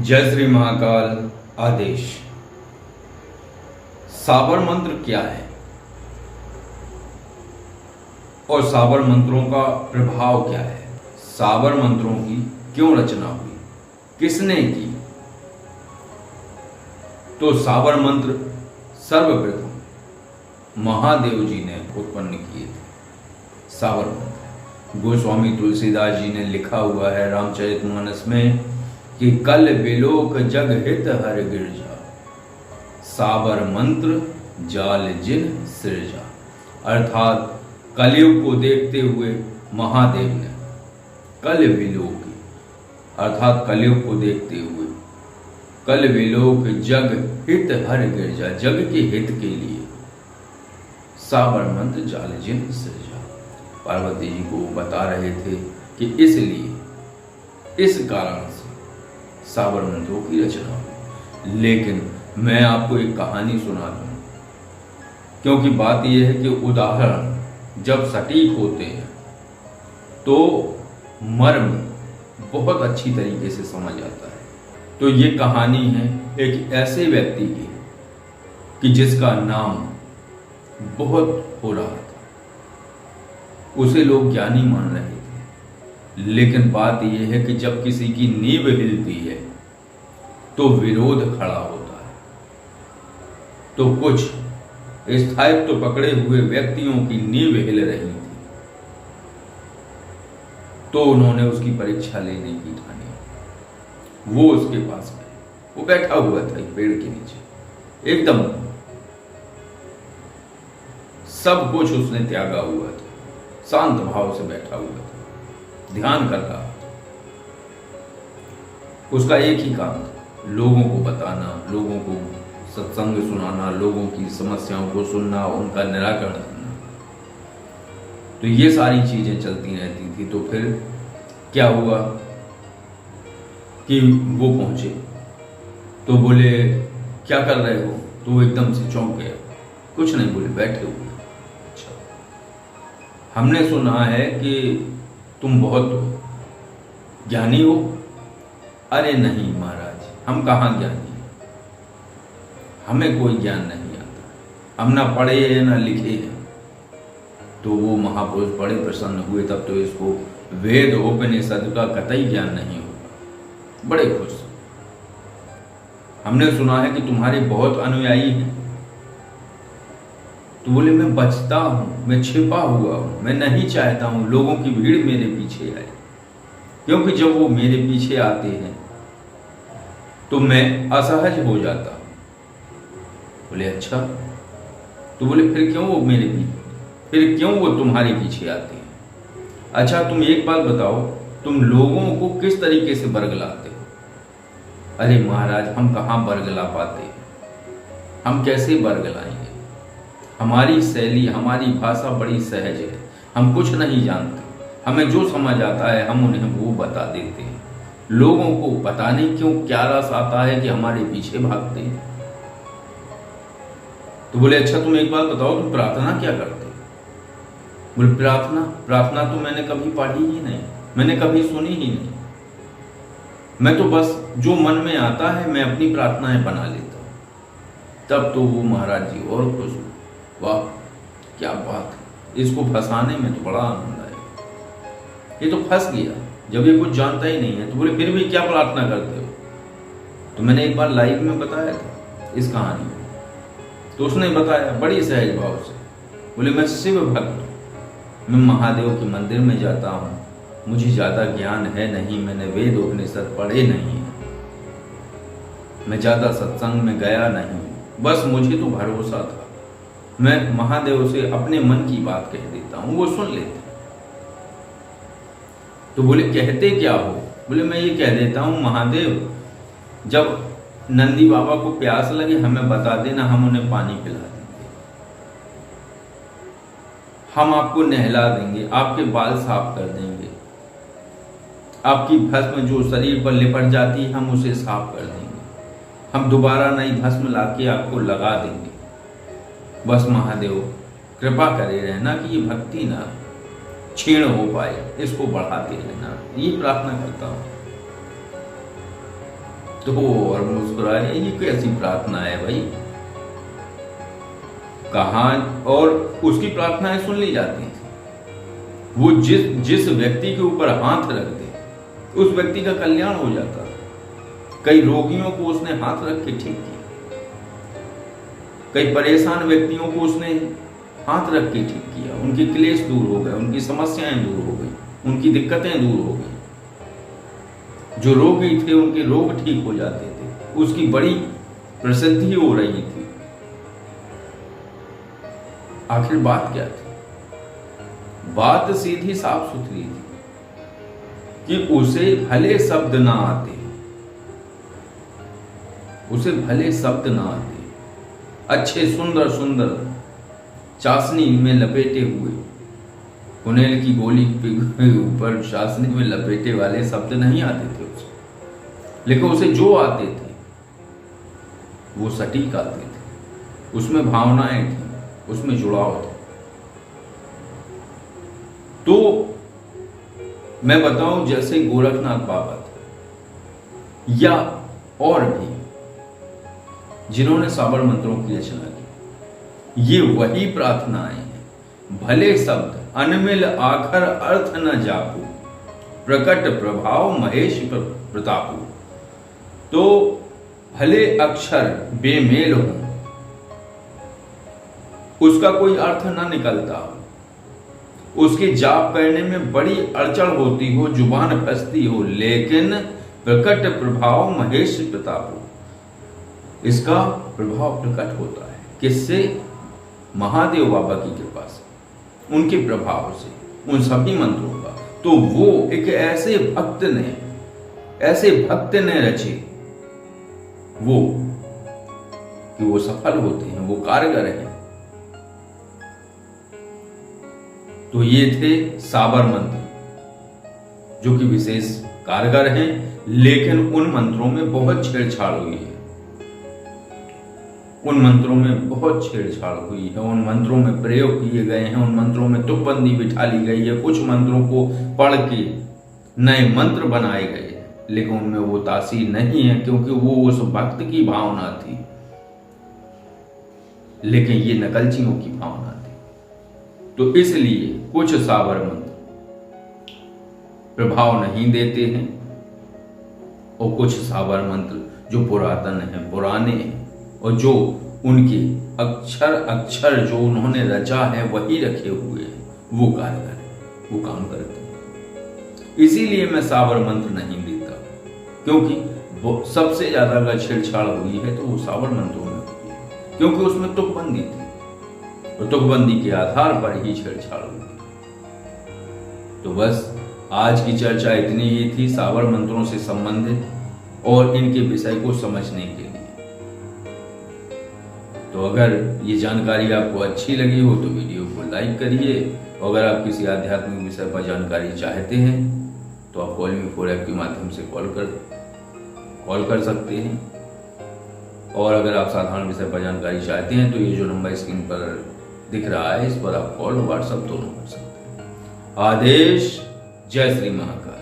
जय श्री महाकाल। आदेश। साबर मंत्र क्या है और साबर मंत्रों का प्रभाव क्या है? साबर मंत्रों की क्यों रचना हुई, किसने की? तो साबर मंत्र सर्वप्रथम महादेव जी ने उत्पन्न किए थे। साबर मंत्र गोस्वामी तुलसीदास जी ने लिखा हुआ है रामचरितमानस में कि कल विलोक जग हित हर गिरजा, साबर मंत्र जाल जिन सृजा। अर्थात कलयुग को देखते हुए महादेव ने कल विलोक अर्थात कलयुग को देखते हुए कल विलोक जग हित हर गिरजा, जग के हित के लिए साबर मंत्र जाल जिन सृजा। पार्वती जी को बता रहे थे कि इसलिए इस कारण से साबर मंत्रों की रचना हुई। लेकिन मैं आपको एक कहानी सुना दूं, क्योंकि बात यह है कि उदाहरण जब सटीक होते हैं तो मर्म बहुत अच्छी तरीके से समझ आता है। तो ये कहानी है एक ऐसे व्यक्ति की कि जिसका नाम बहुत हो रहा था, उसे लोग ज्ञानी मान रहे थे। लेकिन बात यह है कि जब किसी की नींव हिलती है तो विरोध खड़ा होता है। तो कुछ स्थायित्व पकड़े हुए व्यक्तियों की नींव हिल रही थी, तो उन्होंने उसकी परीक्षा लेने की ठानी। वो उसके पास गए, वो बैठा हुआ था एक पेड़ के नीचे, एकदम सब कुछ उसने त्यागा हुआ था, शांत भाव से बैठा हुआ था, ध्यान कर रहा। उसका एक ही काम था, लोगों को बताना, लोगों को सत्संग सुनाना, लोगों की समस्याओं को सुनना, उनका निराकरण करना। तो ये सारी चीजें चलती रहती थी। तो फिर क्या हुआ कि वो पहुंचे तो बोले क्या कर रहे हो? तो वो एकदम से चौंक गया। कुछ नहीं, बोले बैठे हुए। अच्छा, हमने सुना है कि तुम बहुत ज्ञानी हो। अरे नहीं महाराज, हम कहाँ ज्ञानी हैं, हमें कोई ज्ञान नहीं आता, हम ना पढ़े हैं ना लिखे हैं। तो वो महापुरुष बड़े प्रसन्न हुए। तब तो इसको वेद उपनिषद का कतई ज्ञान नहीं होगा। बड़े खुश। हमने सुना है कि तुम्हारे बहुत अनुयायी हैं। तो बोले मैं बचता हूं, मैं छिपा हुआ हूं, मैं नहीं चाहता हूं लोगों की भीड़ मेरे पीछे आए, क्योंकि जब वो मेरे पीछे आते हैं तो मैं असहज हो जाता हूं। बोले अच्छा। तो बोले फिर क्यों वो मेरे पीछे, फिर क्यों वो तुम्हारे पीछे आते हैं? अच्छा तुम एक बात बताओ, तुम लोगों को किस तरीके से बरगलाते हो? अरे महाराज, हम कहाँ बरगला पाते हैं, हम कैसे बरगलाएंगे? हमारी शैली, हमारी भाषा बड़ी सहज है, हम कुछ नहीं जानते, हमें जो समझ आता है हम उन्हें वो बता देते हैं। लोगों को पता नहीं क्यों क्या रस आता है कि हमारे पीछे भागते हैं। तो बोले अच्छा तुम एक बात बताओ, तुम प्रार्थना क्या करते हो? बोले प्रार्थना तो मैंने कभी पढ़ी ही नहीं, मैंने कभी सुनी ही नहीं। मैं तो बस जो मन में आता है मैं अपनी प्रार्थनाएं बना लेता हूं। तब तो वो महाराज जी और खुश हुए। वाह क्या बात है, इसको फंसाने में तो बड़ा आनंद आया। ये तो फंस गया जब ये कुछ जानता ही नहीं है। तो बोले फिर भी क्या प्रार्थना करते हो? तो मैंने एक बार लाइव में बताया था इस कहानी में। तो उसने बताया बड़ी सहज भाव से। बोले मैं शिव भक्त हूं, मैं महादेव के मंदिर में जाता हूं, मुझे ज्यादा ज्ञान है नहीं, मैंने वेद उपनिषद पढ़े नहीं है, मैं ज्यादा सत्संग में गया नहीं, बस मुझे तो भरोसा था, मैं महादेव से अपने मन की बात कह देता हूं, वो सुन लेते। तो बोले कहते क्या हो? बोले मैं ये कह देता हूं महादेव, जब नंदी बाबा को प्यास लगे हमें बता देना, हम उन्हें पानी पिला देंगे, हम आपको नहला देंगे, आपके बाल साफ कर देंगे, आपकी भस्म जो शरीर पर लिपट जाती है हम उसे साफ कर देंगे, हम दोबारा नई भस्म लाके आपको लगा देंगे। बस महादेव कृपा करे रहना कि ये भक्ति ना क्षीण हो पाए, इसको बढ़ाते रहना, ये प्रार्थना करता हूं। तो और मुस्कुराए, ये कैसी प्रार्थना है भाई? कहाँ और उसकी प्रार्थनाएं सुन ली जाती थी। वो जिस व्यक्ति के ऊपर हाथ रख दे उस व्यक्ति का कल्याण हो जाता था। कई रोगियों को उसने हाथ रख के ठीक किया, कई परेशान व्यक्तियों को उसने हाथ रख के ठीक किया, उनके क्लेश दूर हो गए, उनकी समस्याएं दूर हो गई, उनकी दिक्कतें दूर हो गई। जो रोगी थे उनके रोग ठीक हो जाते थे, उसकी बड़ी प्रसिद्धि हो रही थी। आखिर बात क्या थी? बात सीधी साफ सुथरी थी कि उसे भले शब्द ना आते, उसे भले शब्द ना आते, अच्छे सुंदर सुंदर चाशनी में लपेटे हुए, कुनेल की गोली के ऊपर चाशनी में लपेटे वाले शब्द नहीं आते थे उसे, लेकिन उसे जो आते थे वो सटीक आते थे, उसमें भावनाएं थी, उसमें जुड़ाव था। तो मैं बताऊं, जैसे गोरखनाथ बाबा थे या और भी जिन्होंने साबर मंत्रों की रचना की, ये वही प्रार्थनाएं हैं। भले शब्द अनमिल आखर अर्थ न जापू, प्रकट प्रभाव महेश प्रतापू। तो भले अक्षर बेमेल हो, उसका कोई अर्थ ना निकलता हो, उसके जाप करने में बड़ी अड़चन होती हो, जुबान फंसती हो, लेकिन प्रकट प्रभाव महेश प्रताप हो, इसका प्रभाव प्रकट होता है। किससे? महादेव बाबा की कृपा से, उनके प्रभाव से, उन सभी मंत्रों का। तो वो एक ऐसे भक्त ने रचे वो कि वो सफल होते हैं, वो कारगर हैं। तो ये थे साबर मंत्र, जो कि विशेष कारगर हैं, लेकिन उन मंत्रों में बहुत छेड़छाड़ हुई है, उन मंत्रों में बहुत छेड़छाड़ हुई है, उन मंत्रों में प्रयोग किए गए हैं, उन मंत्रों में तुकबंदी बिठा ली गई है, कुछ मंत्रों को पढ़ के नए मंत्र बनाए गए हैं, लेकिन उनमें वो तासीर नहीं है, क्योंकि वो उस भक्त की भावना थी, लेकिन ये नकलचियों की भावना थी। तो इसलिए कुछ साबर मंत्र प्रभाव नहीं देते हैं, और कुछ साबर मंत्र जो पुरातन हैं, पुराने हैं, और जो उनके अक्षर जो उन्होंने रचा है वही रखे हुए हैं, वो कारगर है, वो काम करते हैं। इसीलिए मैं साबर मंत्र नहीं देता, क्योंकि सबसे ज्यादा अगर छेड़छाड़ हुई है तो वो साबर मंत्रों में हुई है, क्योंकि उसमें तुकबंदी थी, और तुकबंदी के आधार पर ही छेड़छाड़ हुई। तो बस आज की चर्चा इतनी ही थी साबर मंत्रों से संबंधित और इनके विषय को समझने के लिए। तो अगर ये जानकारी आपको अच्छी लगी हो तो वीडियो को लाइक करिए, और अगर आप किसी आध्यात्मिक विषय पर जानकारी चाहते हैं तो आप कॉल मी फॉर ऐप के माध्यम से कॉल कर सकते हैं, और अगर आप साधारण विषय पर जानकारी चाहते हैं तो ये जो नंबर स्क्रीन पर दिख रहा है, इस पर आप कॉल और व्हाट्सएप दोनों कर सकते हैं। आदेश। जय श्री महाकाल।